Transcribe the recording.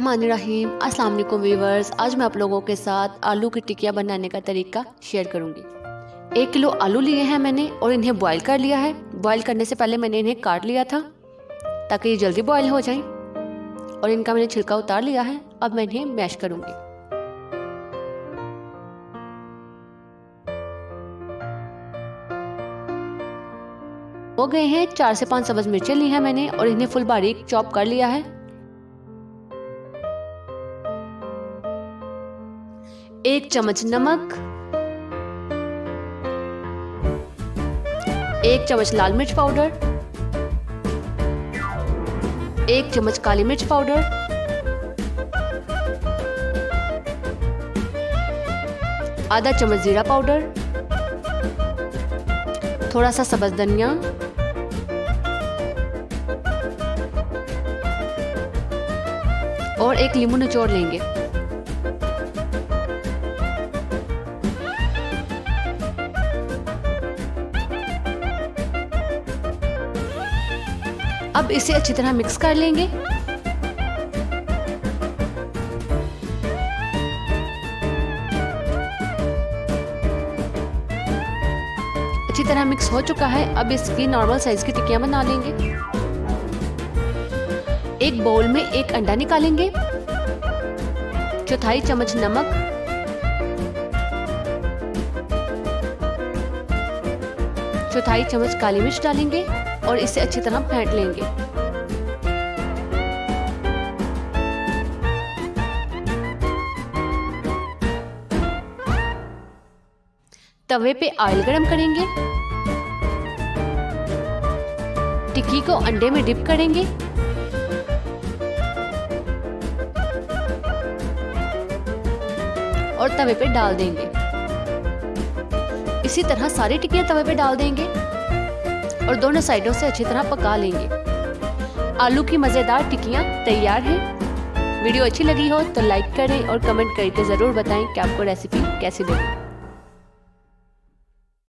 बिस्मिल्लाहिर्रहमानिर्रहीम। अस्सलाम वालेकुम व्यूअर्स। आज मैं आप लोगों के साथ आलू की टिकिया बनाने का तरीका शेयर करूंगी। 1 किलो आलू लिए हैं मैंने और इन्हें बॉईल कर लिया है। बॉईल करने से पहले मैंने इन्हें काट लिया था ताकि ये जल्दी बॉईल हो जाएं, और इनका मैंने छिलका उतार लिया है। अब मैं इन्हें मैश करूंगी। हो गए हैं। 4 से 5 सब्ज मिर्चें ली हैं मैंने और इन्हें फुल बारीक चॉप कर लिया है। 1 चम्मच नमक, 1 चम्मच लाल मिर्च पाउडर, 1 चम्मच काली मिर्च पाउडर, आधा चम्मच जीरा पाउडर, थोड़ा सा सब्ज धनिया, और 1 नींबू निचोड़ लेंगे। अब इसे अच्छी तरह मिक्स कर लेंगे। अच्छी तरह मिक्स हो चुका है। अब इसकी नॉर्मल साइज की टिक्कियां बना लेंगे। एक बाउल में 1 अंडा निकालेंगे, 1/4 चम्मच नमक, 1/4 चम्मच काली मिर्च डालेंगे और इसे अच्छी तरह फेंट लेंगे। तवे पे ऑयल गरम करेंगे, टिक्की को अंडे में डिप करेंगे और तवे पे डाल देंगे। इसी तरह सारी टिक्कियां तवे पे डाल देंगे और दोनों साइडों से अच्छी तरह पका लेंगे। आलू की मज़ेदार टिक्कियां तैयार हैं। वीडियो अच्छी लगी हो तो लाइक करें और कमेंट करके ज़रूर बताएं कि आपको रेसिपी कैसी लगी।